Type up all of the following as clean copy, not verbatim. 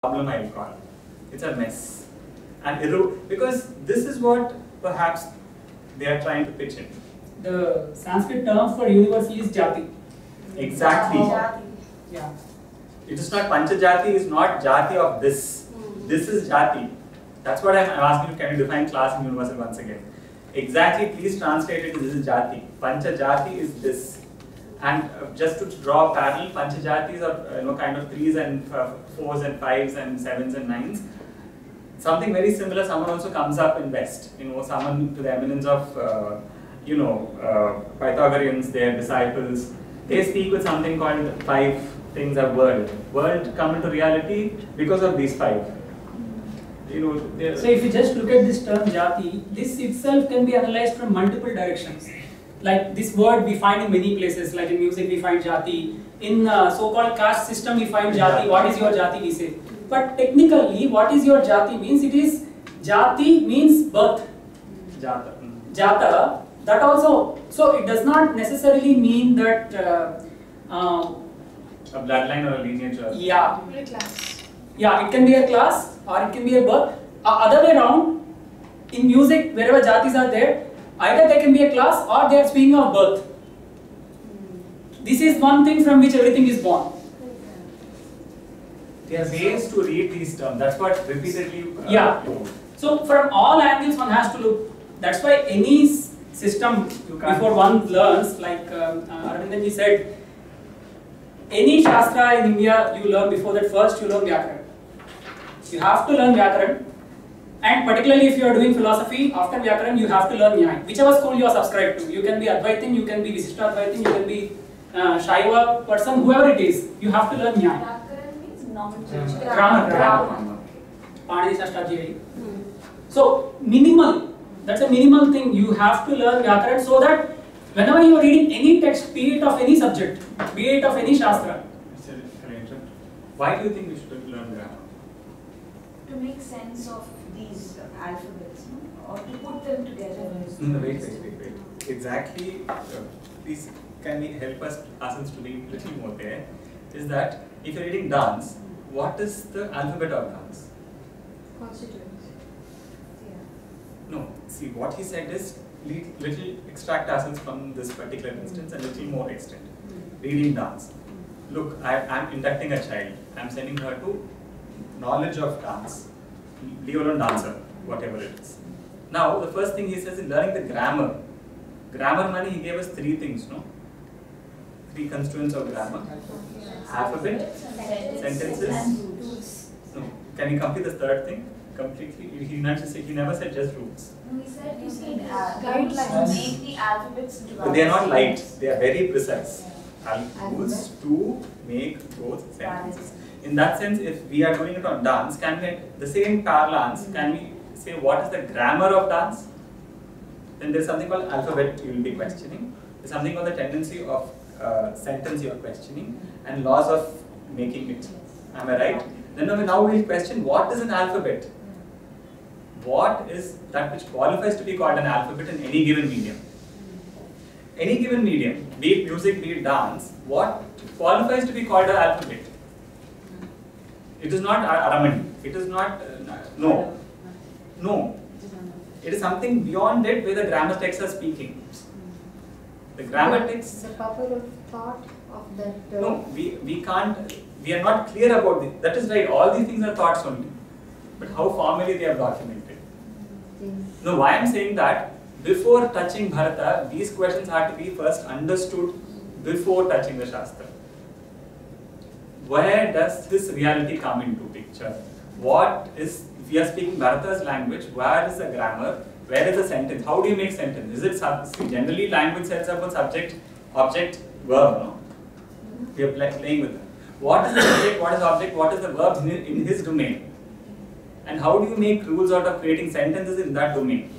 problem, I will call. It's a mess. And because this is what perhaps they are trying to pitch in. The Sanskrit term for universal is jati. Exactly. Yeah. It is not Panchajati, is not jati of this. This is jati. That's what I'm asking you, can you define class and universal once again? Exactly, please translate it, this is jati. Panchajati is this. And just to draw a parallel, Panchajatis are kind of 3s and 4s and 5s and 7s and 9s. Something very similar, someone also comes up in West, someone to the eminence of Pythagoreans, their disciples. They speak with something called 5 things of world. World come into reality because of these 5. So if you just look at this term jati, this itself can be analyzed from multiple directions. Like this word we find in many places, like in music we find jati, in so-called caste system we find jati, what is your jati we say. But technically what is your jati means, it is, jati means birth. Jata. Jata, that also, so it does not necessarily mean that a bloodline or a lineage or yeah. A class. Yeah, it can be a class or it can be a birth. Other way around, in music, wherever jatis are there, either they can be a class or they are speaking of birth. This is one thing from which everything is born. There are ways to read these terms. That's what repeatedly. Yeah. So from all angles one has to look. That's why any system before one learns, like Arvindanji said, any Shastra in India you learn before that, first you learn Vyakaran. You have to learn Vyakaran, and particularly if you are doing philosophy, after Vyakaran you have to learn Nyaya. Whichever school you are subscribed to, you can be Advaitin, you can be Visishta Advaitin, you can be Shaiva person, whoever it is, you have to learn Nyaya. Vyakaran means nomenclature. Grammar. Panini Shastadhyaya. So minimal, that's a minimal thing, you have to learn Vyakaran so that whenever you are reading any text, be it of any subject, be it of any Shastra. Why do you think we should learn grammar? To make sense of these alphabets, no? Or to put them together. No, wait. Exactly. Please, can we help us to be a little more there? Is that if you're reading dance, what is the alphabet of dance? Constituents. Yeah. No. See, what he said is little extract ourselves from this particular instance and little more extent. Reading dance. Look, I'm inducting a child. I'm sending her to knowledge of dance. Leave alone dancer, whatever it is. Now, the first thing he says is learning the grammar. Grammar money, he gave us 3 things, no? 3 constituents of grammar. Alphabet, sentences. No. Can you complete the 3rd thing? Completely. He never said just roots. No, he said you need guidelines. Make the alphabets into But they are not light. They are very precise. Rules to make those sentences. In that sense, if we are doing it on dance, can we, the same parlance, can we say what is the grammar of dance? Then there is something called alphabet you will be questioning. There is something called the tendency of sentence you are questioning and laws of making it. Am I right? Then now we will question what is an alphabet? What is that which qualifies to be called an alphabet in any given medium? Any given medium, be it music, be it dance, what qualifies to be called an alphabet? It is not Aramani. It is not, no. No. It is something beyond it where the grammar texts are speaking. The grammar texts. The power of thought of that. No, we can't, we are not clear about this. That is right, all these things are thoughts only. But how formally they are documented. No, why I am saying that, before touching Bharata, these questions have to be first understood before touching the Shastra. Where does this reality come into picture? What is, if we are speaking Bharata's language, where is the grammar? Where is the sentence? How do you make sentence? Is it generally language sets up with subject, object, verb, no? We are playing with that. What is the subject, what is object, what is the verb in his domain? And how do you make rules out of creating sentences in that domain?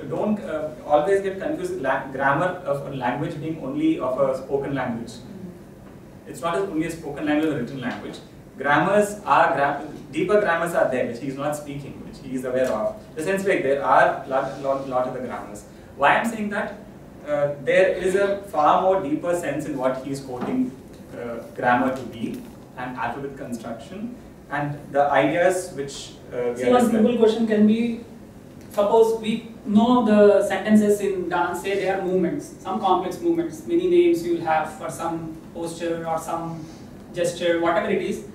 Don't always get confused with grammar of a language being only of a spoken language. It's not only a spoken language or written language. Grammars are, deeper grammars are there which he is not speaking, which he is aware of. The sense like there are lot of the grammars. Why I am saying that? There is a far more deeper sense in what he is quoting grammar to be. and alphabet construction, and the ideas which we See, one simple question can be, suppose we know the sentences in dance, say they are movements, some complex movements, many names you will have for some posture or some gesture, whatever it is.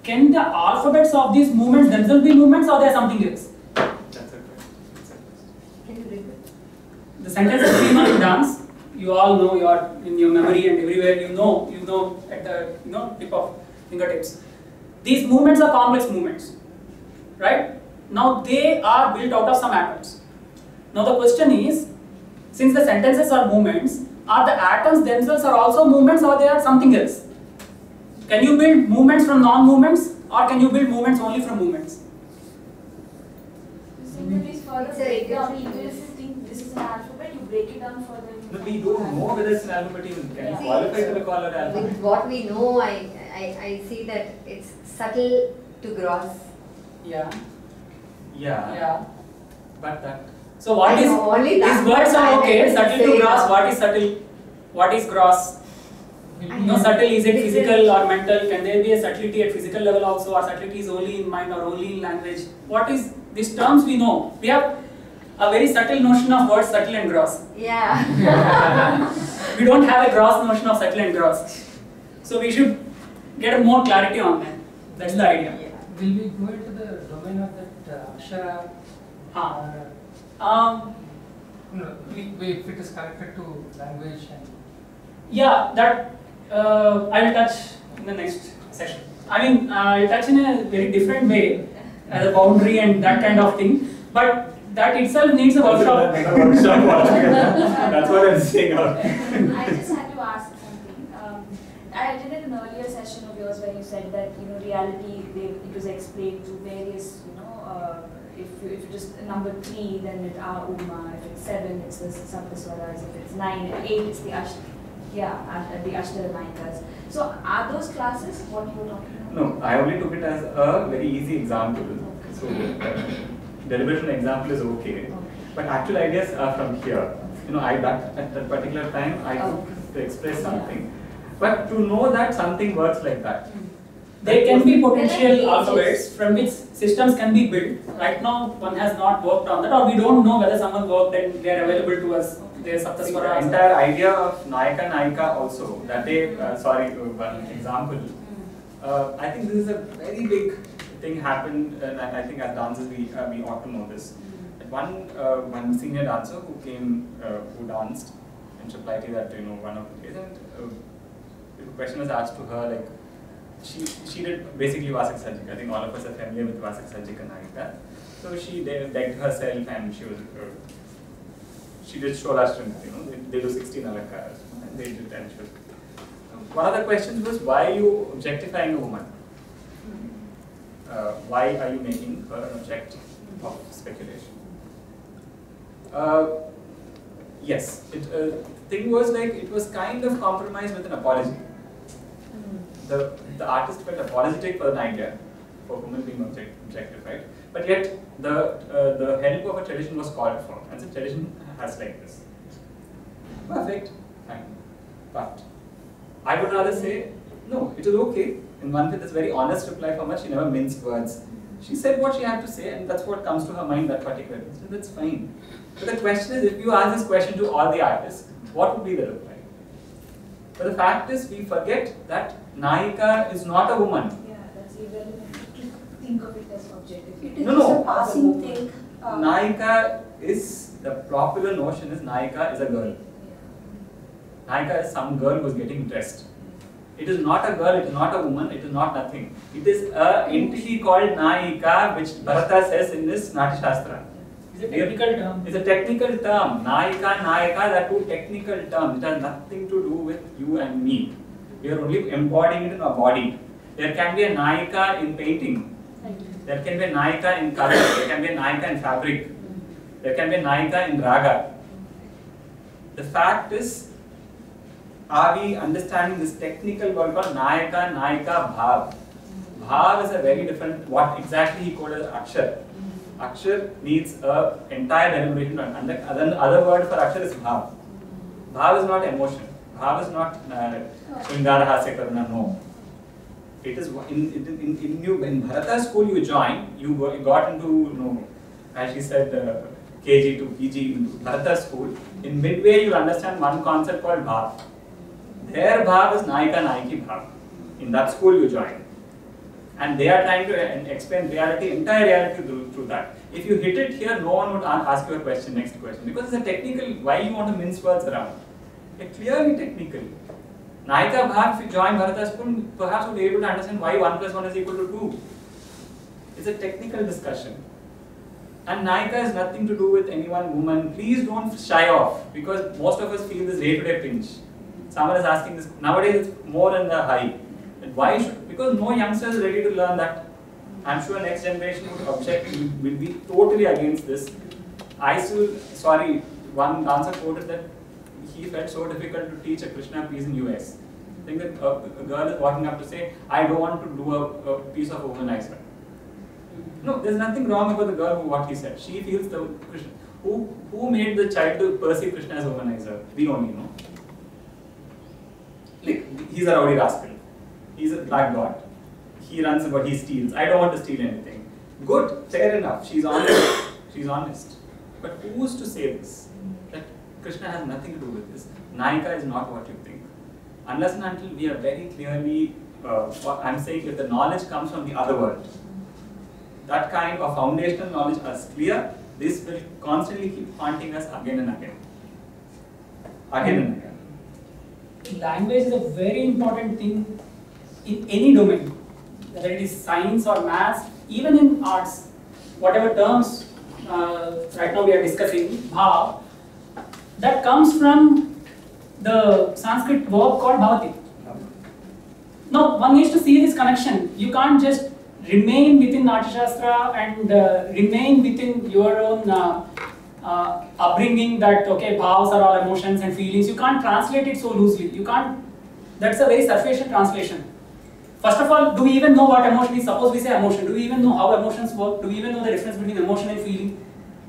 Can the alphabets of these movements themselves be movements, or they are something else? That's a question. Can you repeat? The sentences we know in dance, you all know, you are in your memory and everywhere you know at the tip of fingertips. These movements are complex movements, right? Now they are built out of some atoms. Now the question is, since the sentences are movements, are the atoms themselves are also movements, or they are something else? Can you build movements from non-movements, or can you build movements only from movements? Simply further It's a break down, good even if you think this is an alphabet, you break it down further. No, we don't know whether it's an alphabet even. Can you Yeah. qualify to call it alphabet? With what we know, I see that it's subtle to gross. Yeah. Yeah. Yeah. But that. So what I is, know only that these words much are I okay, can subtle say to gross, that. what is subtle? What is gross? No, subtle, is it physical or mental? Can there be a subtlety at physical level also, or subtlety is only in mind or only in language? What is, these terms we know. We have a very subtle notion of words subtle and gross. Yeah. We don't have a gross notion of subtle and gross. So we should get more clarity on that. That's the idea. Will we go into the domain of that Akshara? No, if it is connected to language and. Yeah, that I will touch in the next session. I mean, I'll touch in a very different way, as a boundary and that kind of thing. But that itself needs a workshop. That's what I'm saying. I just had to ask something. I attended an earlier session of yours where you said that reality it was explained through various if you just number 3 then it's Uma, if it's 7 it's the Saptaswaras, if it's 9 and 8 it's the the Ashtaramaikas. So are those classes what you were talking about? No, I only took it as a very easy example. So deliberation example is okay. But actual ideas are from here. At that particular time I took to express something. But to know that something works like that. There can be potential alphabets from which systems can be built. Right now, one has not worked on that, or we don't know whether someone worked and they are available to us. They are The Saptaswara. entire idea of Nayaka Nayika also, that day, one example. I think this is a very big thing happened, and I think as dancers we ought to know this. One senior dancer who came, who danced in Chaplaiti that one of the days, and the question was asked to her like, she did basically Vasak Sajjika. I think all of us are familiar with Vasak Sajjika Nayika. So she decked herself and she did Shorashtra, they do 16 alakaras, and they did and one of the questions was, why are you objectifying a woman? Why are you making her an object of speculation? Yes, the thing was like, it was kind of compromised with an apology. The artist felt apologetic for an idea, for women being objectified, but yet the help of a tradition was called for, and the tradition has like this. Perfect, fine. But I would rather say, no, it is okay. In one way, this very honest reply from her, she never minced words. She said what she had to say, and that's what comes to her mind that particular day. So that's fine. But the question is, if you ask this question to all the artists, what would be the reply? But the fact is, we forget that Nayika is not a woman. Yeah, that's irrelevant to think of it as objective. It is No, just no. a passing thing. Nayika is, the popular notion is Nayika is a girl. Nayika is some girl who is getting dressed. It is not a girl, it is not a woman, it is not nothing. It is an entity called Nayika, which Bharata says in this Natya Shastra. It's a technical term. It's a technical term. Nayika, are two technical terms. It has nothing to do with you and me. We are only embodying it in our body. There can be a Nayika in painting. There can be a Nayika in color. There can be a Nayika in fabric. There can be a Nayika in raga. The fact is, are we understanding this technical word called Nayaka, Bhav? Bhav is a very different, what exactly he called as Akshar. Akshar needs an entire deliberation, and the other word for Akshar is Bhav. Bhav is not emotion. Bhav is not Shringara Hasya Karuna, no. It is in Bharata school you joined, you got into, as she said, KG to PG into Bharata school. In midway you understand one concept called Bhav. Their Bhav is Naika Naiki Bhav. In that school you joined. And they are trying to explain reality, entire reality through that. If you hit it here, no one would ask you a question, next question. Because it's a technical, why you want to mince words around? It's clearly technical. Naika Bhav, if you join Bharata school, perhaps you'll be able to understand why 1 plus 1 is equal to 2. It's a technical discussion. And Naika has nothing to do with any one woman. Please don't shy off, because most of us feel this day-to-day pinch. Someone is asking this, nowadays it's more in the high. Why should, because no youngster is ready to learn that. I'm sure next generation would object, will be totally against this. One dancer quoted that he felt so difficult to teach a Krishna piece in US. I think that a girl is walking up to say, I don't want to do a piece of womanizer. No, there's nothing wrong about the girl who what he said. She feels the Krishna. Who made the child to perceive Krishna as a womanizer? We only know. Like, he's a rowdy rascal. He's a black god. He runs about, he steals. I don't want to steal anything. Good, fair enough. She's honest. She's honest. But who's to say this? That Krishna has nothing to do with this. Naika is not what you think. Unless and until we are very clearly, I'm saying if the knowledge comes from the other world, that kind of foundational knowledge is clear, this will constantly keep haunting us again and again. Again and again. Language is a very important thing in any domain, whether it is science or maths, even in arts, whatever terms right now we are discussing, bhav, that comes from the Sanskrit verb called bhavati. Now, one needs to see this connection. You can't just remain within Natyashastra and remain within your own upbringing that, okay, bhavs are all emotions and feelings. You can't translate it so loosely. You can't, that's a very superficial translation. First of all, do we even know what emotion is? Suppose we say emotion. Do we even know how emotions work? Do we even know the difference between emotion and feeling?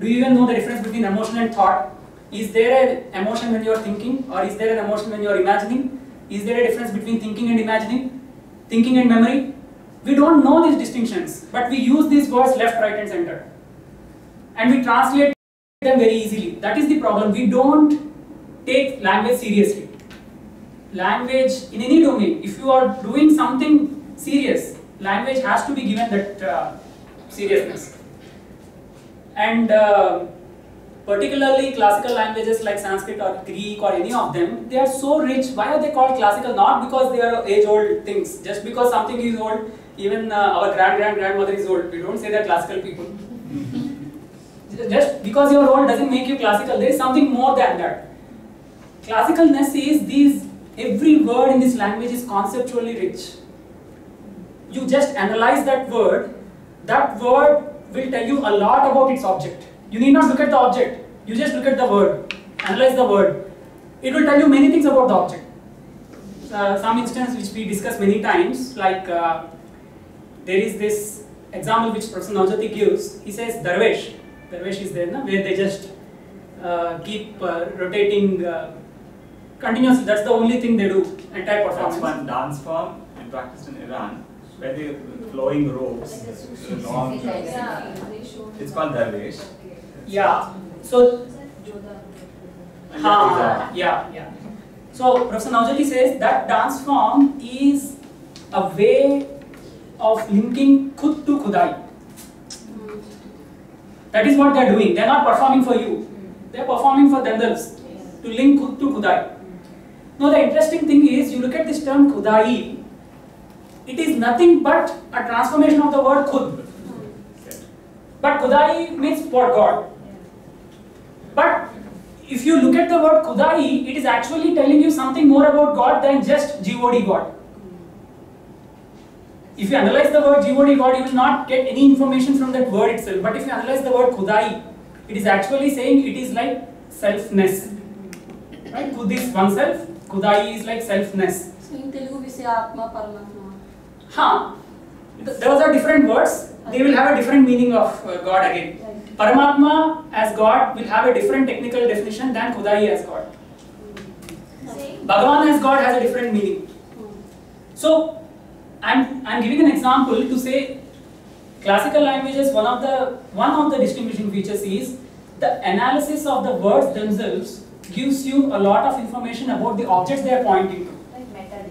Do you even know the difference between emotion and thought? Is there an emotion when you are thinking, or is there an emotion when you are imagining? Is there a difference between thinking and imagining? Thinking and memory? We don't know these distinctions, but we use these words left, right and center. And we translate them very easily. That is the problem. We don't take language seriously. Language in any domain, if you are doing something serious, language has to be given that seriousness. And particularly classical languages like Sanskrit or Greek or any of them, they are so rich. Why are they called classical? Not because they are age-old things. Just because something is old, even our grandmother is old. We don't say that classical people. Just because you are old doesn't make you classical. There is something more than that. Classicalness is every word in this language is conceptually rich. You just analyze that word will tell you a lot about its object. You need not look at the object, you just look at the word, analyze the word. It will tell you many things about the object. Some instance which we discussed many times, like there is this example which Professor Naujati gives. He says Darvesh is there, na? Where they just keep rotating continuously. That's the only thing they do, entire performance. That's one dance form and practiced in Iran, where they flowing robes, long. It's called Darvesh. Yeah. So, yeah. So Professor Naujati says that dance form is a way of linking khud to khudai. That is what they are doing. They are not performing for you. They are performing for themselves to link khud to khudai. Now the interesting thing is, you look at this term khudai. It is nothing but a transformation of the word khud. But khudai means for God. But if you look at the word khudai, it is actually telling you something more about God than just God God. If you analyze the word God God, you will not get any information from that word itself. But if you analyze the word khudai, it is actually saying it is like selfness. Right? Khud is oneself, khudai is like selfness. So in Telugu we say Atma Paramatma. Those are different words. They will have a different meaning of God again. Paramatma as God will have a different technical definition than Khudai as God. Bhagavan as God has a different meaning. So, I'm giving an example to say classical languages, one of the distinguishing features is the analysis of the words themselves gives you a lot of information about the objects they are pointing to. Like metadata.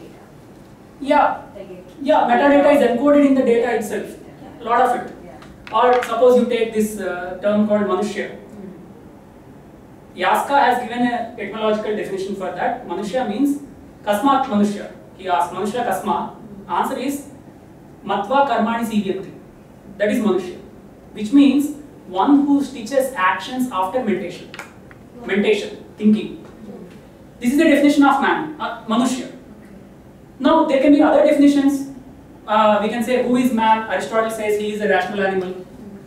Yeah, Like it. yeah, metadata is encoded in the data itself, a lot of it. Yeah. Or suppose you take this term called Manushya. Yaska has given an etymological definition for that. Manushya means Kasmat Manushya. He asked Manushya Kasmat. Answer is Matva Karmani Sivyanti. That is Manushya, which means one who stitches actions after meditation. Meditation, thinking. This is the definition of man, Manushya. Now there can be other definitions. We can say who is man? Aristotle says he is a rational animal.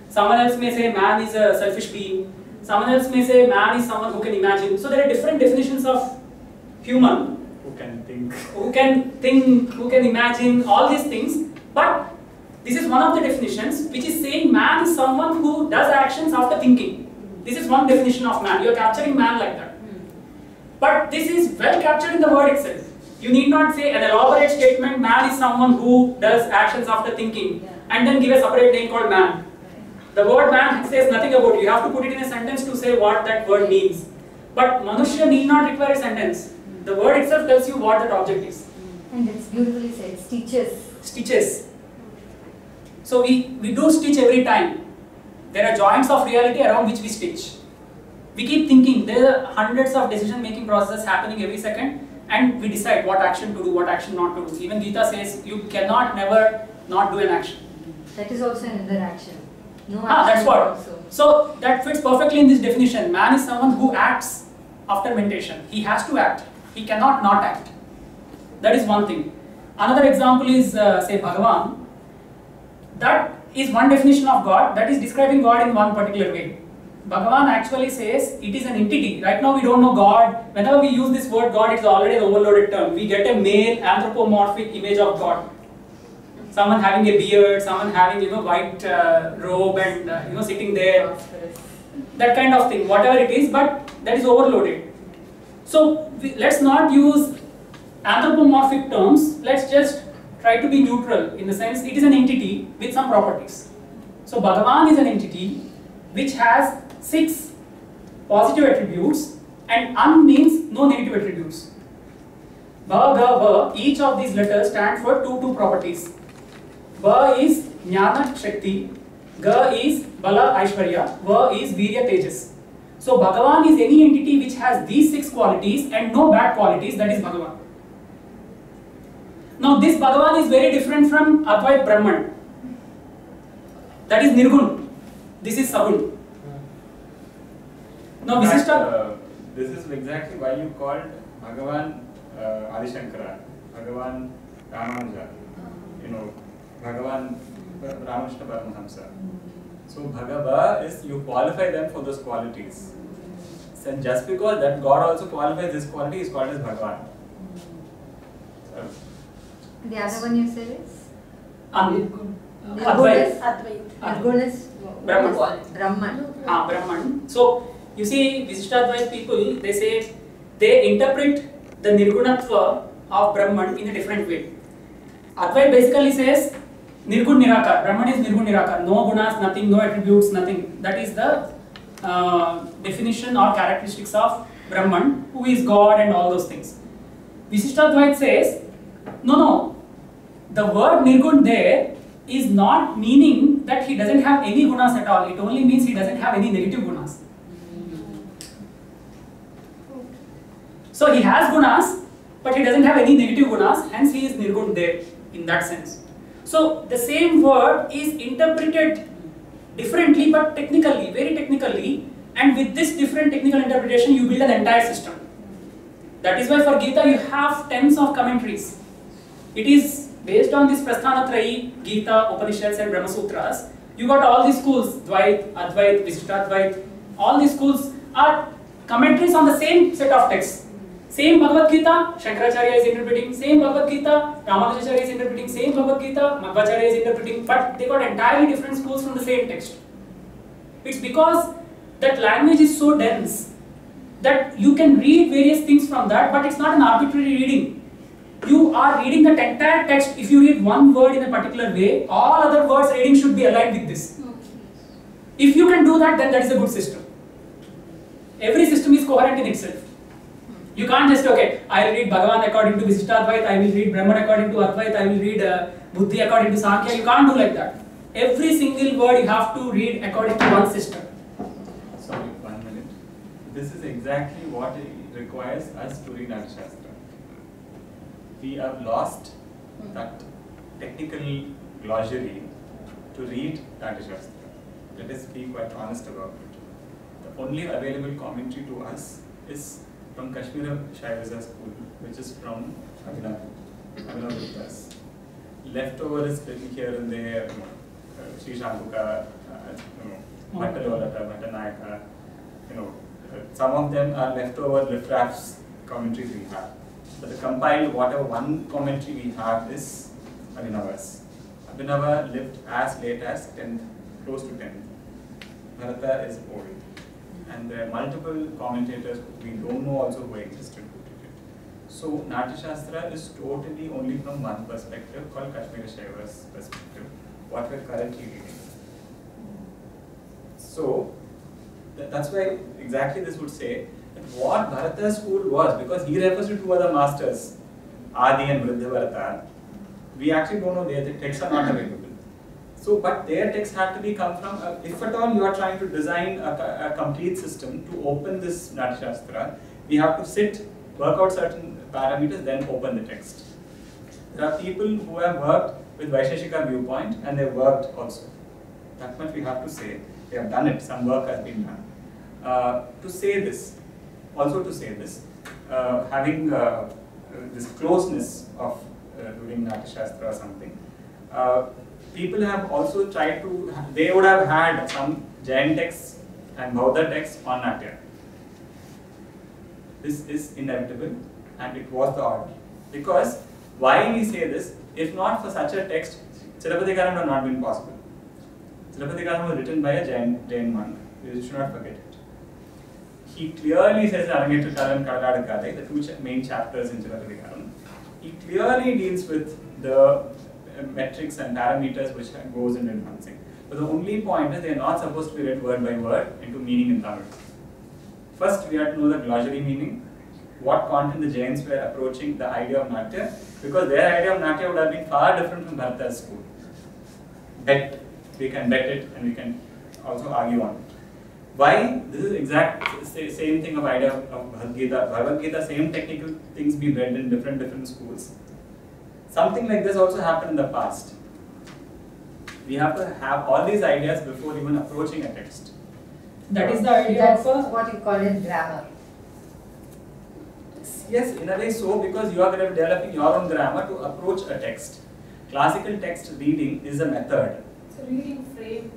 Someone else may say man is a selfish being. Someone else may say man is someone who can imagine. So there are different definitions of human. Who can think? Who can think, who can imagine, all these things. But this is one of the definitions which is saying man is someone who does actions after thinking. This is one definition of man. You are capturing man like that. But this is well captured in the word itself. You need not say an elaborate statement, man is someone who does actions after thinking, and then give a separate name called man. The word man says nothing about it. You have to put it in a sentence to say what that word means. But Manushya need not require a sentence. The word itself tells you what that object is. And it's beautifully said, stitches. Stitches. So we do stitch every time. There are joints of reality around which we stitch. We keep thinking. There are hundreds of decision-making processes happening every second, and we decide what action to do, what action not to do. Even Gita says you cannot never not do an action. That is also another action. No action That's what. also. So that fits perfectly in this definition. Man is someone who acts after meditation. He has to act. He cannot not act. That is one thing. Another example is say Bhagavan. That is one definition of God. That is describing God in one particular way. Bhagavan actually says it is an entity. Right now we don't know God. Whenever we use this word God, it's already an overloaded term. We get a male anthropomorphic image of God. Someone having a beard, someone having white robe and sitting there. That kind of thing, whatever it is, but that is overloaded. So let's not use anthropomorphic terms. Let's just try to be neutral in the sense it is an entity with some properties. So Bhagavan is an entity which has 6 positive attributes and An means no negative attributes. Bhagava, each of these letters stand for two properties. Ba is Jnana Shakti, Ga is Bala Aishwarya, Va is Virya Tejas. So Bhagavan is any entity which has these 6 qualities and no bad qualities, that is Bhagavan. Now this Bhagavan is very different from Advait Brahman. That is Nirgun. This is Sagun. Now this is exactly why you called Bhagavan Adi Shankara, Bhagavan Ramanuja, Bhagavan Ramakrishna Paramahamsa. So Bhagava is you qualify them for those qualities. So just because that God also qualifies this quality is called as Bhagavan. So, The other one you said is? Advait. Nirgun is Brahman. Brahman. Brahman. So you see, Visishtadvait people, they say they interpret the Nirgunatva of Brahman in a different way. Advait basically says Nirgun Nirakar. Brahman is Nirgun Nirakar. No gunas, nothing, no attributes, nothing. That is the definition or characteristics of Brahman, who is God and all those things. Visishtadvait says, no. The word Nirgun there is not meaning that he doesn't have any gunas at all. It only means he doesn't have any negative gunas. So he has gunas, but he doesn't have any negative gunas, hence he is Nirgun there in that sense. So the same word is interpreted differently but technically, very technically, and with this different technical interpretation you build an entire system. That is why for Gita you have tens of commentaries. It is based on this Prasthanatrayi, Gita, Upanishads and Brahma Sutras. You got all these schools, Dvait, Advait, Visishtadvait, all these schools are commentaries on the same set of texts. Same Bhagavad Gita, Shankaracharya is interpreting, same Bhagavad Gita, Ramanujacharya is interpreting, same Bhagavad Gita, Madhvacharya is interpreting, but they got entirely different schools from the same text. It's because that language is so dense that you can read various things from that, but it's not an arbitrary reading. you are reading the entire text. If you read one word in a particular way, all other words reading should be aligned with this. If you can do that, then that is a good system. Every system is coherent in itself. You can't just, okay, I will read Bhagavan according to Visishtadvaita, I will read Brahman according to Advaita, I will read Buddhi according to Sankhya. You can't do like that. Every single word you have to read according to one system. Sorry, 1 minute. This is exactly what it requires us to read Natyashastra. We have lost that technical glossary to read Natyashastra. Let us be quite honest about it. The only available commentary to us is from Kashmira Shaivism School, which is from Abhinav Gupta's. Leftover is little here and there, Sri Shankuka, Bhattalolata, Bhattanayaka, some of them are leftover riffraffs commentaries we have. But the compiled, whatever one commentary we have is Abhinava's. Abhinava lived as late as 10th, close to 10th. Bharata is old. And there are multiple commentators we don't know also who existed who did it. So Natyashastra is totally only from one perspective called Kashmira Shaiva's perspective, what we're currently reading. So that's why exactly this would say that what Bharata's school was, because he refers to two other masters, Adi and Vriddha Bharata, we actually don't know, their texts are not available. So, but their text had to be come from, if at all you are trying to design a complete system to open this Natyashastra, we have to sit, work out certain parameters, then open the text. There are people who have worked with Vaisheshika viewpoint and they worked also. That much we have to say. They have done it, some work has been done. To say this, having this closeness of doing Natyashastra or something, people have also tried to, they would have had some Jain texts and Bauddha texts on Natya. This is inevitable and it was the order. Because why we say this, if not for such a text, Chirapathikaram would have not been possible. Chirapathikaram was written by a Jain monk, you should not forget it. He clearly says Arangetrukalam and Kadadakadai, the two main chapters in Chirapathikaram. He clearly deals with the metrics and parameters which goes into enhancing. But the only point is they are not supposed to be read word by word into meaning in Tamil. First we have to know the glossary meaning, what content the Jains were approaching the idea of Natya, because their idea of Natya would have been far different from Bharata's school. Bet, we can bet it and we can also argue on it. Why? This is exact same thing of idea of Bhagavad Gita. Bhagavad Gita, same technical things be read in different schools. Something like this also happened in the past. We have to have all these ideas before even approaching a text. That is the idea That's of what you call it grammar. Yes, in a way so, because you are going to be developing your own grammar to approach a text. Classical text reading is a method. It's a reading frame.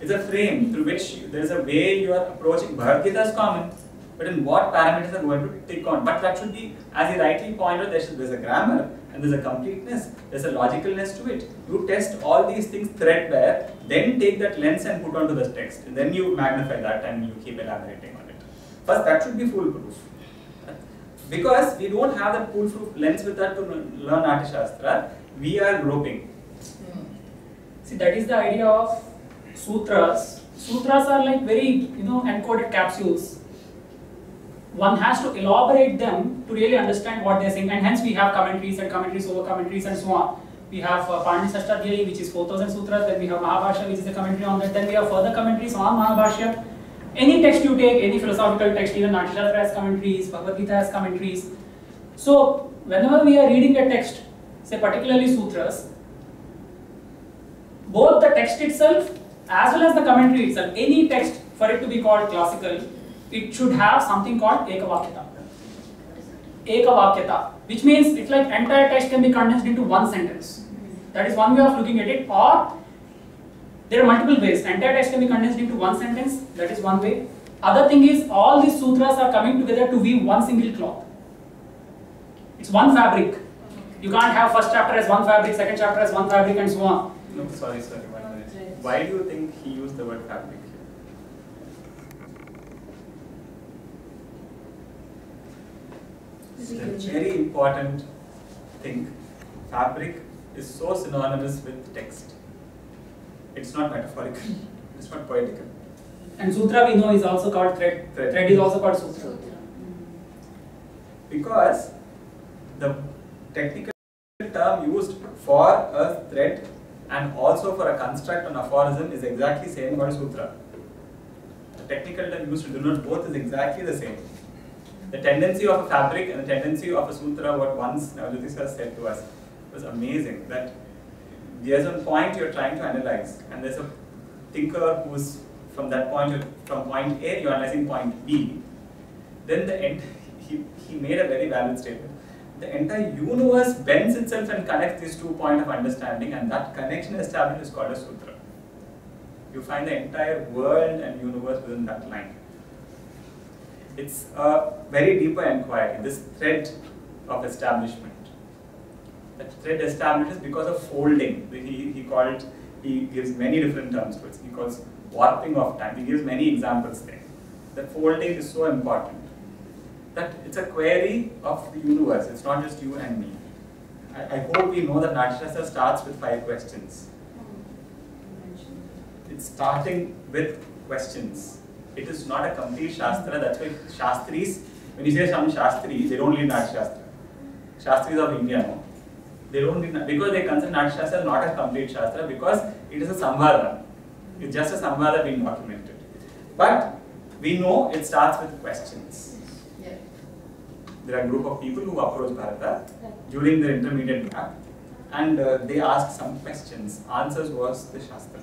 It's a frame through which there is a way you are approaching. Bhagavad Gita is common, but in what parameters are going to take on. But that should be, as he rightly pointed, there's a grammar and there's a completeness, there's a logicalness to it. You test all these things threadbare, then take that lens and put onto the text. And then you magnify that and you keep elaborating on it. First, that should be foolproof. Because we don't have that foolproof lens with that to learn Natyashastra, we are groping. See, that is the idea of sutras. Sutras are like very, encoded capsules. One has to elaborate them to really understand what they are saying, and hence we have commentaries and commentaries over commentaries and so on. We have Panini Sashtadhyaya, which is 4,000 sutras, then we have Mahabhashya, which is a commentary on that, then we have further commentaries on Mahabhashya. Any text you take, any philosophical text, even Natyashastra has commentaries, Bhagavad Gita has commentaries. So, whenever we are reading a text, say particularly sutras, both the text itself as well as the commentary itself, any text for it to be called classical, it should have something called Ekavakyata. Ekavakyata, which means it's like entire text can be condensed into one sentence. That is one way of looking at it, or there are multiple ways. Entire text can be condensed into one sentence, that is one way. Other thing is, all these sutras are coming together to weave one single cloth. It's one fabric. You can't have first chapter as one fabric, second chapter as one fabric, and so on. No, sorry, 1 minute. Why do you think he used the word fabric here? It's a very important think fabric is so synonymous with text. It's not metaphorical, it's not poetical. And sutra we know is also called thread. Thread. Thread is also called sutra. Sutra. Because the technical term used for a thread and also for a construct on aphorism is exactly same called sutra. The technical term used to denote both is exactly the same. The tendency of a fabric and the tendency of a sutra, what once Navajyoti sir said to us, was amazing. That there's a point you're trying to analyze, and there's a thinker who's from that point, from point A, you're analyzing point B. Then the end, he made a very valid statement. The entire universe bends itself and connects these 2 points of understanding, and that connection established is called a sutra. You find the entire world and universe within that line. It's a very deeper inquiry, this thread of establishment. That thread establishes because of folding. He gives many different terms to it. He calls warping of time. He gives many examples there. The folding is so important. That it's a query of the universe. It's not just you and me. I hope we know that Natyashastra starts with 5 questions. It's starting with questions. It is not a complete Shastra. That's why Shastris, when you say some Shastri, they don't read Natyashastra. Shastris of India, no. They don't read, because they consider Natyashastra not a complete Shastra, because it is a Samvada. It's just a Samvada being documented. But we know it starts with questions. There are a group of people who approach Bharata during the intermediate gap, and they asked some questions. Answers was the Shastra.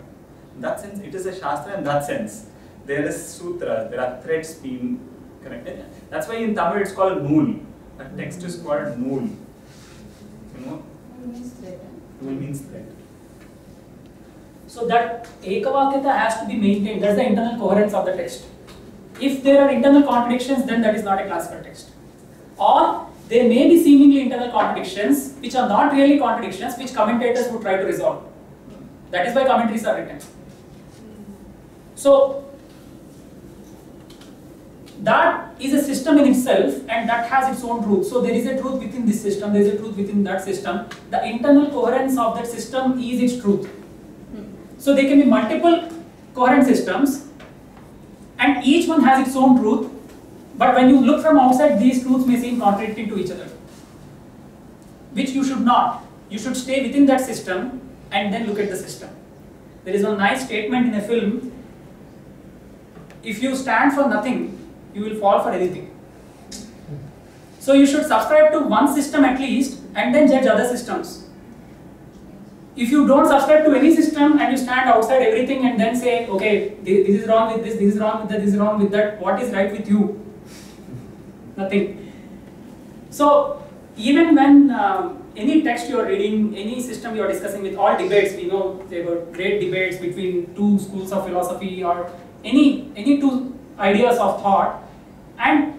In that sense, it is a Shastra in that sense. There is sutras, there are threads being connected. That's why in Tamil it's called Nool. A text is called Nool. You know? Nool means thread. So that Ekavakyata has to be maintained. That's the internal coherence of the text. If there are internal contradictions, then that is not a classical text. Or there may be seemingly internal contradictions which are not really contradictions, which commentators would try to resolve. That is why commentaries are written. So that is a system in itself, and that has its own truth. So there is a truth within this system, there is a truth within that system. The internal coherence of that system is its truth. So there can be multiple coherent systems, and each one has its own truth. But when you look from outside, these truths may seem contradicting to each other, which you should not. You should stay within that system and then look at the system. There is a nice statement in a film: if you stand for nothing, you will fall for anything. So you should subscribe to one system at least and then judge other systems. If you don't subscribe to any system and you stand outside everything and then say, okay, this is wrong with this is wrong with that, this is wrong with that, what is right with you? Nothing. So even when any text you are reading, any system you are discussing, with all debates, we know there were great debates between 2 schools of philosophy or any 2 ideas of thought, and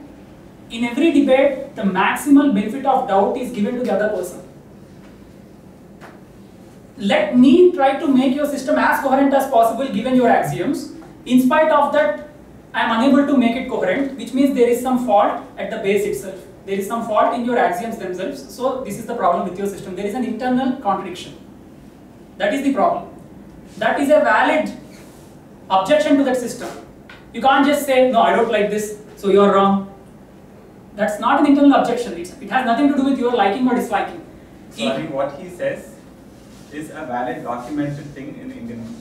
in every debate the maximal benefit of doubt is given to the other person. Let me try to make your system as coherent as possible given your axioms. In spite of that, I am unable to make it coherent, which means there is some fault at the base itself. There is some fault in your axioms themselves. So this is the problem with your system. There is an internal contradiction. That is the problem. That is a valid objection to that system. You can't just say, no, I don't like this, so you are wrong. That's not an internal objection. It has nothing to do with your liking or disliking. Sorry, what he says is a valid documented thing in Indian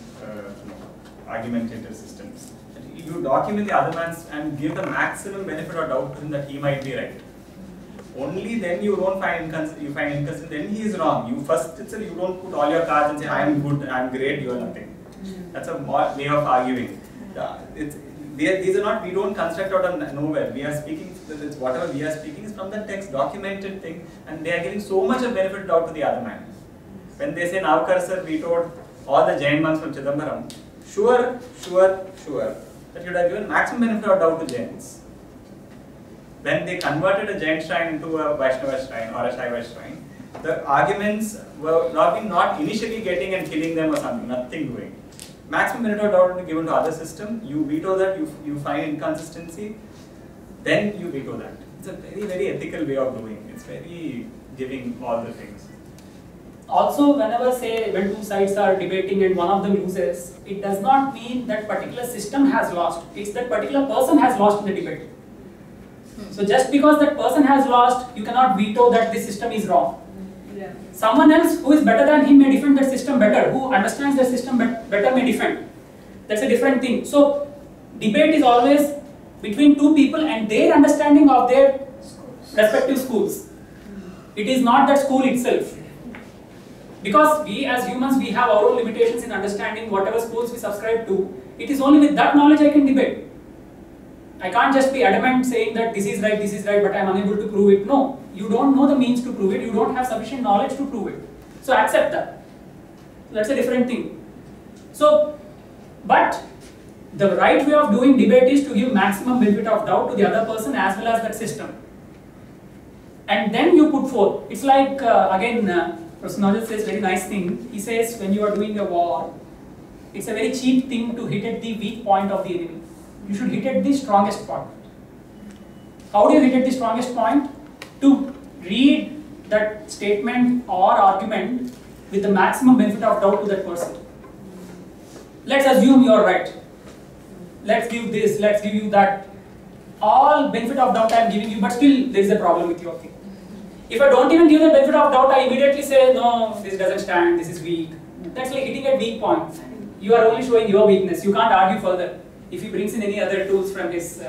argumentative systems. You document the other man's and give the maximum benefit or doubt to him that he might be right. Only then you don't find inconsistent, then he is wrong. You first itself, you don't put all your cards and say, I am good, I am great, you are nothing. That's a way of arguing. These are not, we don't construct out of nowhere. We are speaking, whatever we are speaking is from the text, documented thing, and they are giving so much of benefit doubt to the other man. When they say Navkar sir vetoed all the Jain monks from Chidambaram, sure, that you would have given maximum benefit of doubt to Jains. When they converted a Jain shrine into a Vaishnava shrine or a Shaiva shrine, the arguments were not initially getting and killing them or something, nothing doing. Maximum benefit of doubt is given to other system, you veto that, you find inconsistency, then you veto that. It's a very, very ethical way of doing. It's very giving all the things. Also, whenever say when two sides are debating and one of them loses, it does not mean that particular system has lost. It's that particular person has lost in the debate. So just because that person has lost, you cannot veto that this system is wrong. Yeah. Someone else who is better than him may defend that system better, who understands the system better may defend. That's a different thing. So debate is always between two people and their understanding of their respective schools. It is not that school itself. Because we as humans, we have our own limitations in understanding whatever schools we subscribe to. It is only with that knowledge I can debate. I can't just be adamant saying that this is right, but I am unable to prove it. No, you don't know the means to prove it, you don't have sufficient knowledge to prove it. So accept that. That's a different thing. So, but the right way of doing debate is to give maximum benefit of doubt to the other person as well as that system. And then you put forth. It's like, again, Professor Nojal says very nice thing. He says when you are doing a war, it's a very cheap thing to hit at the weak point of the enemy. You should hit at the strongest point. How do you hit at the strongest point? To read that statement or argument with the maximum benefit of doubt to that person. Let's assume you are right. Let's give this, let's give you that. All benefit of doubt I am giving you, but still there is a problem with your thing. If I don't even give the benefit of doubt, I immediately say, no, this doesn't stand, this is weak. That's like hitting at weak point. You are only showing your weakness. You can't argue further if he brings in any other tools from his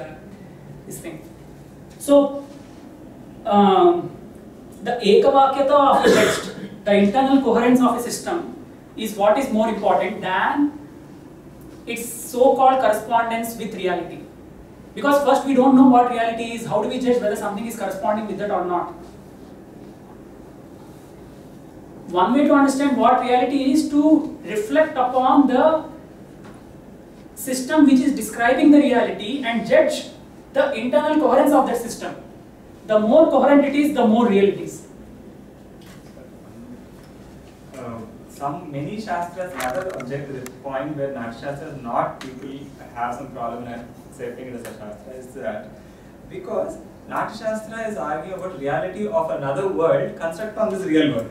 thing. So, the ekavakyata of the text, the internal coherence of a system, is what is more important than its so-called correspondence with reality. Because first we don't know what reality is, how do we judge whether something is corresponding with that or not? One way to understand what reality is to reflect upon the system which is describing the reality and judge the internal coherence of that system. The more coherent it is, the more real it is. Many Shastras rather object to the point where Natyashastra not people have some problem in accepting it as a Shastra is that because Natyashastra is arguing about reality of another world construct on this real world.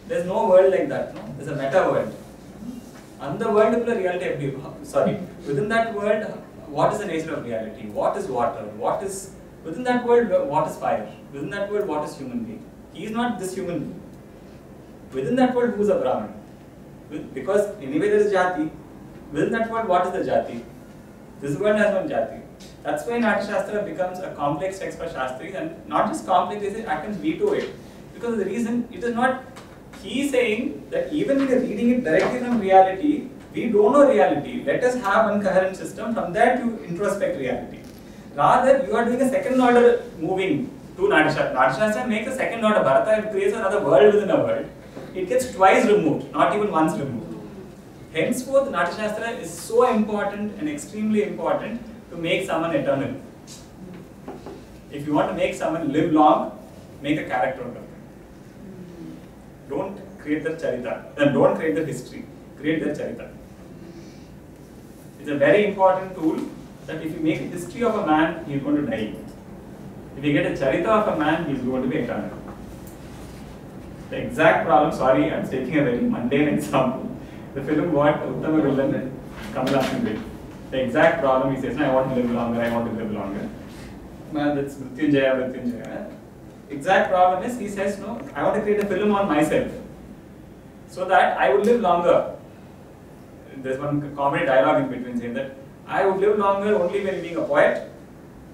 There's no world like that, no? There's a meta world. And the world of reality, within that world, what is the nature of reality? What is water? What is, within that world, what is fire? Within that world, what is human being? He is not this human being. Within that world, who is a Brahman? Because anyway there is Jati. Within that world, what is the Jati? This world has one Jati. That's why Natyashastra becomes a complex text for Shastris, and not just complex, they say I can veto it. Because of the reason, it is not, he is saying that even when you are reading it directly from reality, we don't know reality. Let us have one coherent system, from there to introspect reality. Rather, you are doing a second order moving to Natyashastra. Natyashastra makes a second order, Bharata creates another world within a world. It gets twice removed, not even once removed. Henceforth, Natyashastra is so important and extremely important to make someone eternal. If you want to make someone live long, make a character out of it. Don't create the charita, and don't create the history, create the charita. It's a very important tool that if you make a history of a man, he is going to die. If you get a charita of a man, he is going to be eternal. The exact problem, sorry, I am taking a very mundane example. The film what Uttama Villain, Kamala Hassan did. The exact problem, he says, no, I want to live longer, I want to live longer. Man, that's Mrityunjaya. Exact problem is, he says, no, I want to create a film on myself so that I would live longer. There's one comedy dialogue in between saying that I would live longer only when being a poet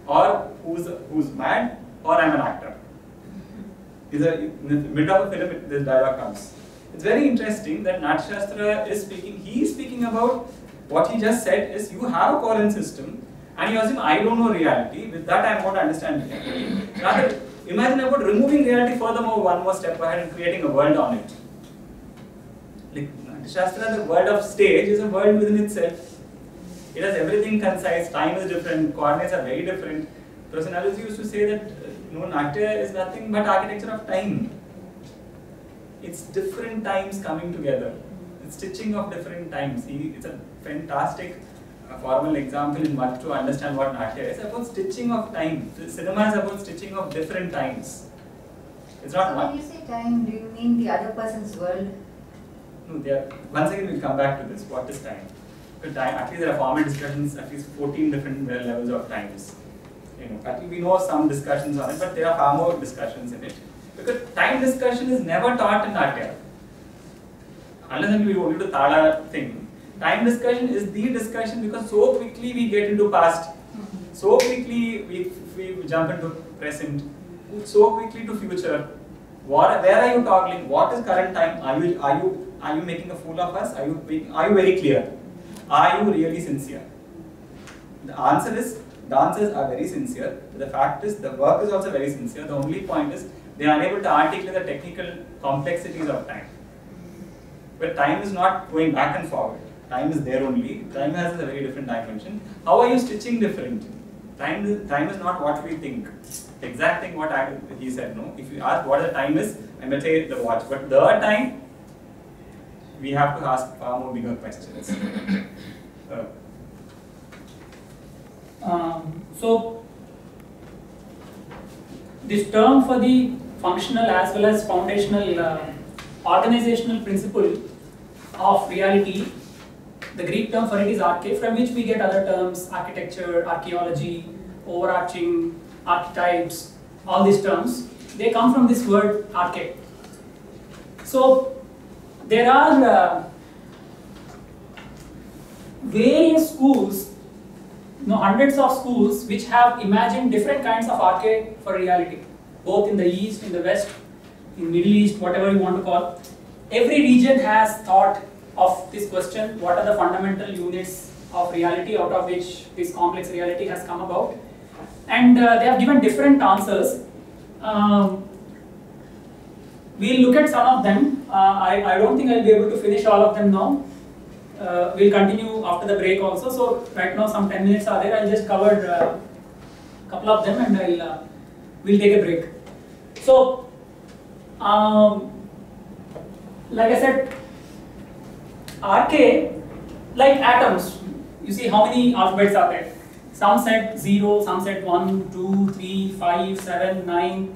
or who's mad or I'm an actor. In the middle of a film, this dialogue comes. It's very interesting that Natyashastra is speaking, he is speaking about what he just said is you have a coherent system and you assume I don't know reality, with that I am going to understand reality. Rather, imagine about removing reality furthermore one more step ahead and creating a world on it. Like Natyashastra, the world of stage is a world within itself. It has everything concise, time is different, coordinates are very different. Personality used to say that Natya is nothing but architecture of time. It's different times coming together. It's stitching of different times. It's a fantastic formal example in to understand what Natya is about stitching of time. Cinema is about stitching of different times. It's not So one. when you say time, do you mean the other person's world? No, once again we'll come back to this. What is time? Because time, at least there are formal discussions, at least 14 different levels of times. You know, at least we know some discussions on it, but there are far more discussions in it. Because time discussion is never taught in Natya. Unless we only do Tala thing. Time discussion is the discussion because so quickly we get into past, so quickly we jump into present, so quickly to future. Where are you toggling? What is current time? Are you making a fool of us? Are you very clear? Are you really sincere? The answers are very sincere. The fact is the work is also very sincere. The only point is they are unable to articulate the technical complexities of time. But time is not going back and forward. Time is there only. Time has a very different dimension. How are you stitching different? Time is not what we think. The exact thing what he said, no? If you ask what the time is, I may say the watch. But the time, we have to ask far more bigger questions. So, this term for the functional as well as foundational organizational principle of reality, the Greek term for it is arche, from which we get other terms, architecture, archaeology, overarching, archetypes, all these terms, they come from this word arche. So, there are various schools, hundreds of schools which have imagined different kinds of arche for reality, both in the East, in the West, in Middle East, whatever you want to call. Every region has thought of this question, what are the fundamental units of reality out of which this complex reality has come about. And they have given different answers. We'll look at some of them. I don't think I'll be able to finish all of them now. We'll continue after the break also. So right now some 10 minutes are there. I'll just cover a couple of them and we'll take a break. So, like I said, arche, like atoms, you see how many alphabets are there. Some said 0, some said 1, 2, 3, 5, 7, 9,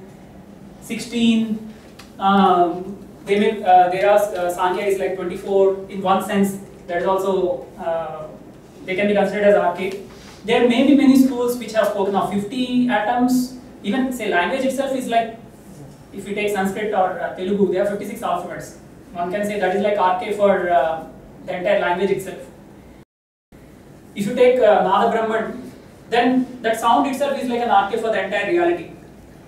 16. There are Sankhya is like 24 in one sense. That is also, they can be considered as arche. There may be many schools which have spoken of 50 atoms. Even say language itself is like, if you take Sanskrit or Telugu, there are 56 alphabets. One can say that is like arche for the entire language itself. If you take Nada Brahman, then that sound itself is like an arche for the entire reality.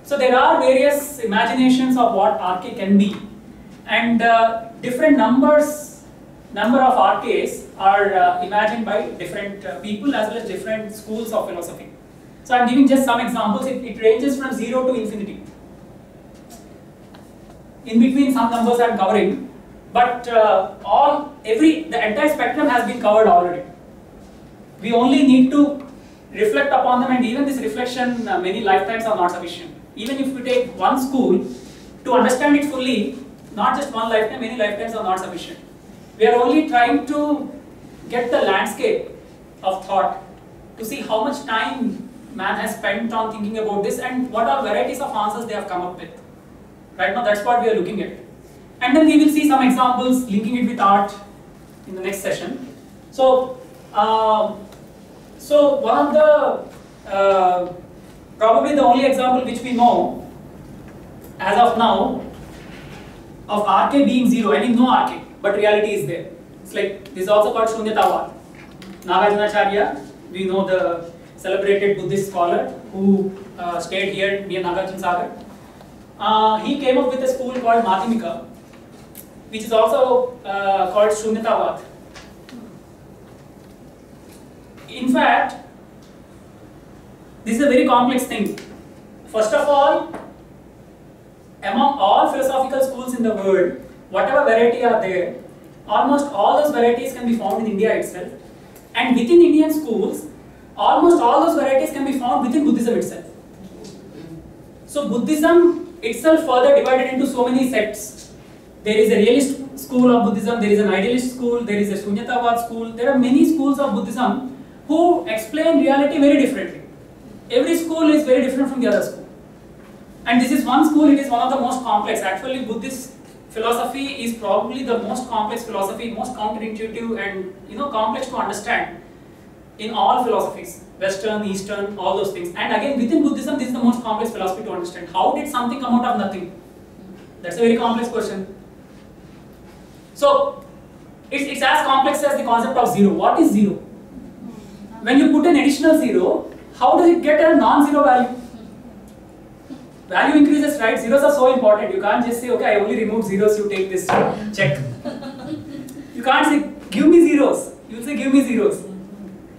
So there are various imaginations of what arche can be, and different number of arches are imagined by different people as well as different schools of philosophy. So I am giving just some examples. It ranges from 0 to infinity. In between some numbers I am covering, but the entire spectrum has been covered already. We only need to reflect upon them, and even this reflection, many lifetimes are not sufficient. Even if we take one school, to understand it fully, not just one lifetime, many lifetimes are not sufficient. We are only trying to get the landscape of thought, to see how much time man has spent on thinking about this and what are varieties of answers they have come up with. Right now that's what we are looking at. And then we will see some examples linking it with art in the next session. So, one of the, probably the only example which we know as of now of arche being 0, I mean no arche, but reality is there. It's like, this is also called Shunyatavad. Nagarjunacharya, we know the celebrated Buddhist scholar who stayed here near Nagarjuna Sagar. He came up with a school called Madhyamika, which is also called Shunyatavad. In fact, this is a very complex thing. First of all, among all philosophical schools in the world, whatever variety are there, almost all those varieties can be found in India itself. And within Indian schools, almost all those varieties can be found within Buddhism itself. So Buddhism itself further divided into so many sects. There is a realist school of Buddhism, there is an idealist school, there is a Shunyatavad school. There are many schools of Buddhism who explain reality very differently. Every school is very different from the other school. And this is one school, it is one of the most complex. Actually, Buddhist philosophy is probably the most complex philosophy, most counterintuitive and complex to understand in all philosophies, Western, Eastern, all those things. And again, within Buddhism, this is the most complex philosophy to understand. How did something come out of nothing? That's a very complex question. So, it's as complex as the concept of zero. What is zero? When you put an additional zero, how does it get a non-zero value? Value increases, right? Zeros are so important. You can't just say, okay, I only remove zeros, you take this check. You can't say, give me zeros. You say, give me zeros.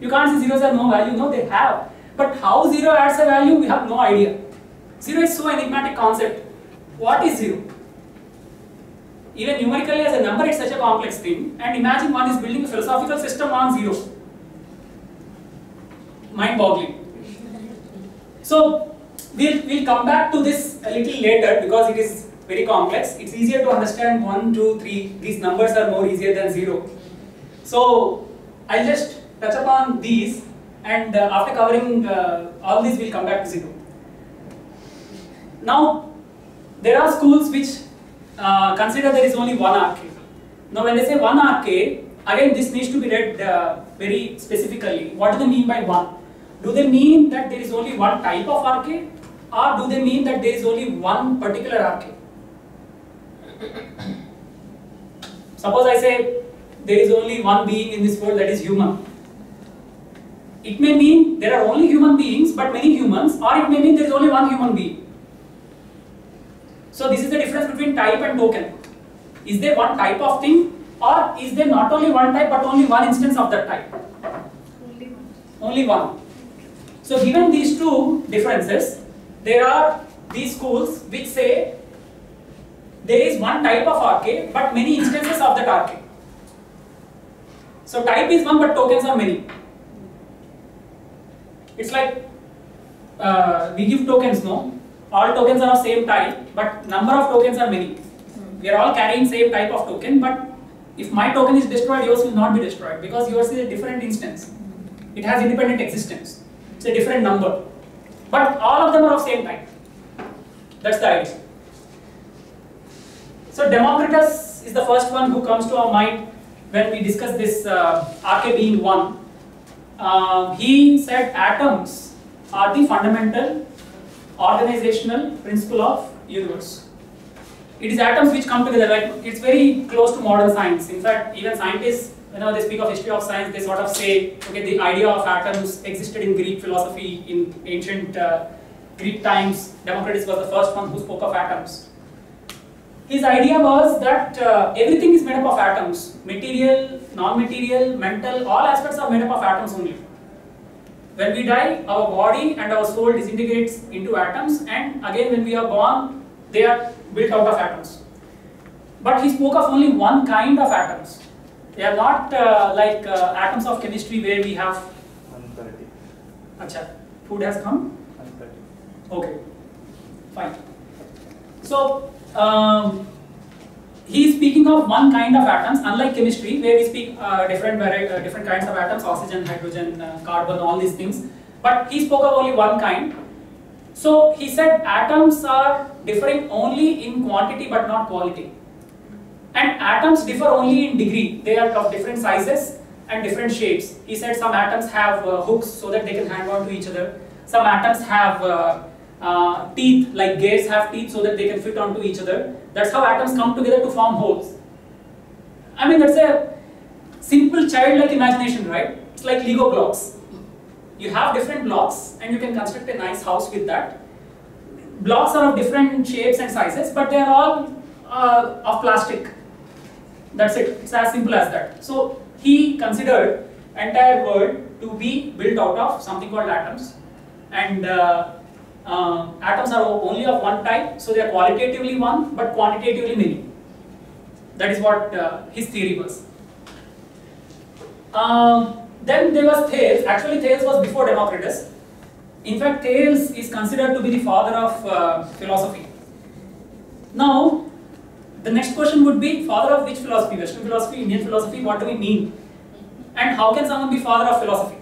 You can't say zeros have no value. No, they have. But how zero adds a value, we have no idea. Zero is so enigmatic concept. What is zero? Even numerically as a number, it's such a complex thing. And imagine one is building a philosophical system on zero. Mind-boggling. So, we'll come back to this a little later because it is very complex. It's easier to understand 1, 2, 3. These numbers are more easier than 0. So, I'll just touch upon these, and after covering all these, we'll come back to 0. Now, there are schools which consider there is only one arcade. Now, when they say one arcade, again this needs to be read very specifically. What do they mean by one? Do they mean that there is only one type of arcade, or do they mean that there is only one particular arcade? Suppose I say there is only one being in this world, that is human. It may mean there are only human beings but many humans, or it may mean there is only one human being. So this is the difference between type and token. Is there one type of thing, or is there not only one type but only one instance of that type? Only one. So given these two differences, there are these schools which say there is one type of arcade but many instances of that arcade. So type is one but tokens are many. It's like we give tokens, no? All tokens are of same type but number of tokens are many. We are all carrying same type of token, but if my token is destroyed, yours will not be destroyed because yours is a different instance. It has independent existence. It's a different number. But all of them are of same type. That's the idea. So Democritus is the first one who comes to our mind when we discuss this arcade being one. He said atoms are the fundamental organizational principle of universe. It is atoms which come together. Like it's very close to modern science. In fact, even scientists, whenever they speak of history of science, they sort of say, okay, the idea of atoms existed in Greek philosophy in ancient Greek times. Democritus was the first one who spoke of atoms. His idea was that everything is made up of atoms. Material, non-material, mental, all aspects are made up of atoms only. When we die, our body and our soul disintegrates into atoms, and again when we are born, they are built out of atoms. But he spoke of only one kind of atoms. They are not like atoms of chemistry where we have 130. Acha, food has come? 130. Okay, fine. So, he is speaking of one kind of atoms, unlike chemistry where we speak different kinds of atoms, oxygen, hydrogen, carbon, all these things. But he spoke of only one kind. So, he said atoms are differing only in quantity but not quality. And atoms differ only in degree. They are of different sizes and different shapes. He said some atoms have hooks so that they can hang on to each other. Some atoms have teeth, like gears have teeth so that they can fit onto each other. That's how atoms come together to form wholes. I mean, that's a simple childlike imagination, right? It's like Lego blocks. You have different blocks and you can construct a nice house with that. Blocks are of different shapes and sizes, but they are all of plastic. That's it. It's as simple as that. So he considered entire world to be built out of something called atoms, and atoms are only of one type, so they are qualitatively one but quantitatively many. That is what his theory was. Then there was Thales. Actually, Thales was before Democritus. In fact, Thales is considered to be the father of philosophy. Now, the next question would be, father of which philosophy? Western philosophy, Indian philosophy, what do we mean? And how can someone be father of philosophy?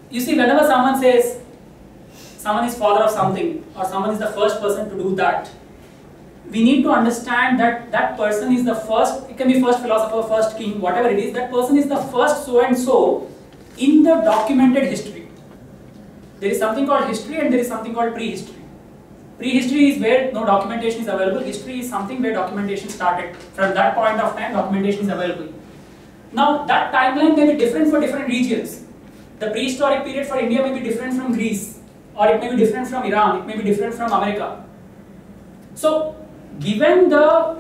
You see, whenever someone says someone is father of something, or someone is the first person to do that, we need to understand that that person is the first, it can be first philosopher, first king, whatever it is, that person is the first so and so in the documented history. There is something called history and there is something called prehistory. Prehistory is where no documentation is available. History is something where documentation started. From that point of time, documentation is available. Now, that timeline may be different for different regions. The prehistoric period for India may be different from Greece, or it may be different from Iran, it may be different from America. So, given the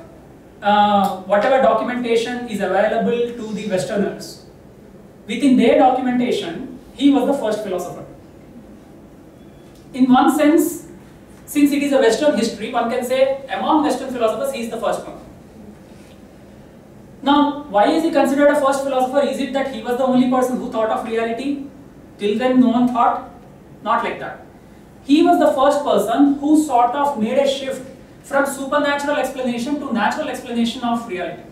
whatever documentation is available to the Westerners, within their documentation, he was the first philosopher. In one sense, since it is a Western history, one can say among Western philosophers, he is the first one. Now, why is he considered a first philosopher? Is it that he was the only person who thought of reality? Till then, no one thought? Not like that. He was the first person who sort of made a shift from supernatural explanation to natural explanation of reality.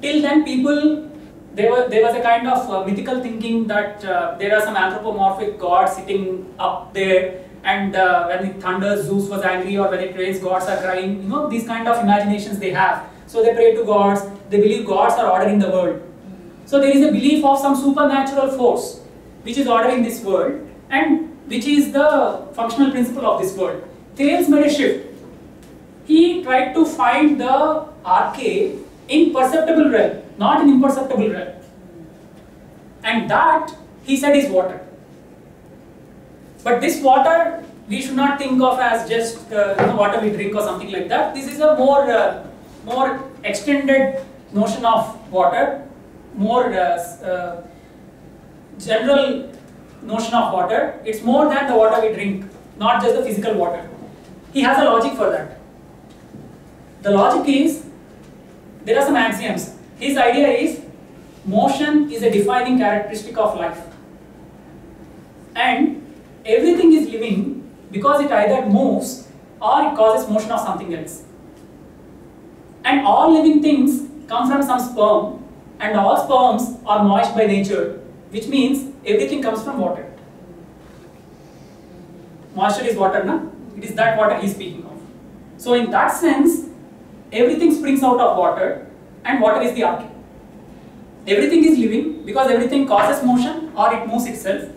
Till then, people, there was a kind of mythical thinking that there are some anthropomorphic gods sitting up there, and when it thunders, Zeus was angry, or when it rains, gods are crying. You know, these kind of imaginations they have. So they pray to gods, they believe gods are ordering the world. So there is a belief of some supernatural force which is ordering this world and which is the functional principle of this world. Thales made a shift. He tried to find the arche in perceptible realm, not in imperceptible realm. And that, he said, is water. But this water, we should not think of as just water we drink or something like that. This is a more extended notion of water, more general notion of water. It's more than the water we drink, not just the physical water. He has a logic for that. The logic is, there are some axioms. His idea is, motion is a defining characteristic of life. And everything is living because it either moves or it causes motion of something else. And all living things come from some sperm, and all sperms are moist by nature, which means everything comes from water. Moisture is water, na? It is that water he is speaking of. So in that sense, everything springs out of water, and water is the arche. Everything is living because everything causes motion or it moves itself.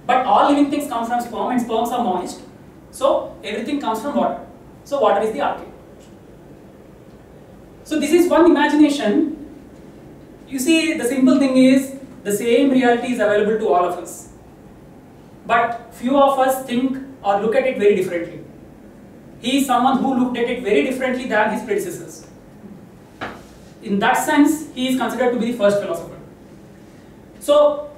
But all living things come from sperm, and sperms are moist. So everything comes from water. So water is the arche. So this is one imagination. You see, the simple thing is, the same reality is available to all of us. But few of us think or look at it very differently. He is someone who looked at it very differently than his predecessors. In that sense, he is considered to be the first philosopher. So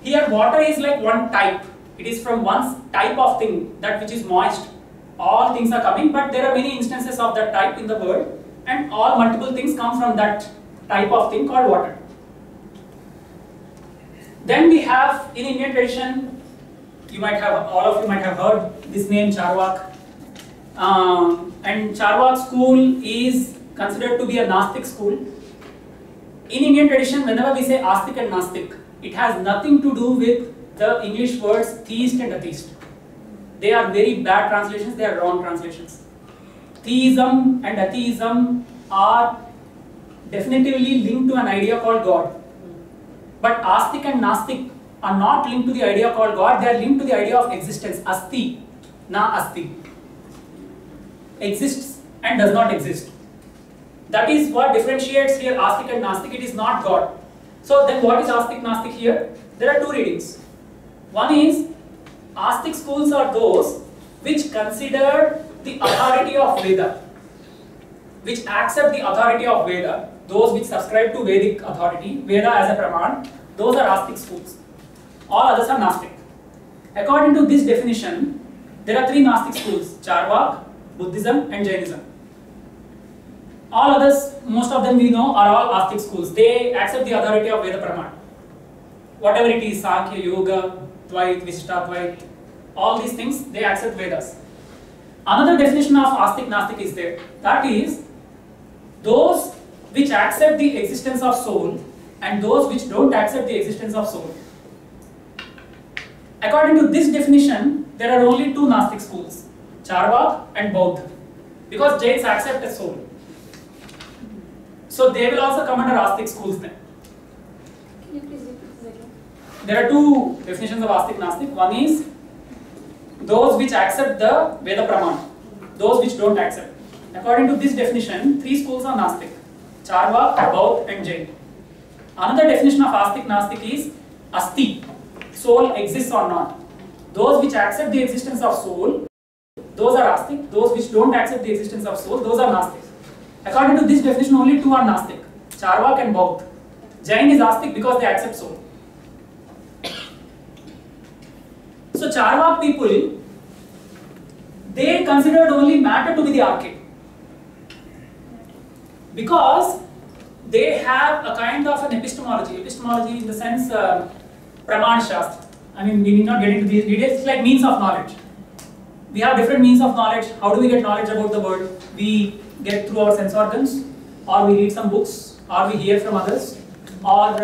here water is like one type. It is from one type of thing, that which is moist. All things are coming, but there are many instances of that type in the world, and all multiple things come from that type of thing called water. Then we have, in Indian tradition, all of you might have heard this name, Charvak. And Charvak school is considered to be a Gnostic school. In Indian tradition, whenever we say Astik and Gnostic, it has nothing to do with the English words theist and atheist. They are very bad translations, they are wrong translations. Theism and atheism are definitively linked to an idea called God. But Astik and Gnostic are not linked to the idea called God, they are linked to the idea of existence. Asti, na asti. Exists and does not exist. That is what differentiates here Astik and Gnostic. It is not God. So then what is Astik, Gnostic here? There are two readings. One is, Astik schools are those which consider the authority of Veda, which accept the authority of Veda, those which subscribe to Vedic authority, Veda as a Praman, those are Astik schools. All others are Gnostic. According to this definition, there are three Gnostic schools, Charvak, Buddhism and Jainism. All others, most of them we know, are all Astik schools. They accept the authority of Veda Praman. Whatever it is, Sankhya, Yoga, Dvait, Vishishtadvait, all these things, they accept Vedas. Another definition of Astik Gnostic is there. That is, those which accept the existence of soul and those which don't accept the existence of soul. According to this definition, there are only two Nastic schools, Charvak and Bauddha, because Jains accept a soul. So they will also come under Astic schools then. Can you please repeat this again? There are two definitions of Astic Nastic. One is those which accept the Veda Pramana, those which don't accept. According to this definition, three schools are Nastic: Charvak, Bauddha and Jain. Another definition of Astic Nastic is Asti, soul exists or not. Those which accept the existence of soul, those are Astic. Those which don't accept the existence of soul, those are Nastic. According to this definition, only two are Nastic: Charvak and Bauddha. Jain is Astic because they accept soul. So Charvak people, they considered only matter to be the arcade, because they have a kind of an epistemology in the sense Praman Shastra. I mean, we need not get into these details. It's like means of knowledge. We have different means of knowledge. How do we get knowledge about the world? We get through our sense organs, or we read some books, or we hear from others, or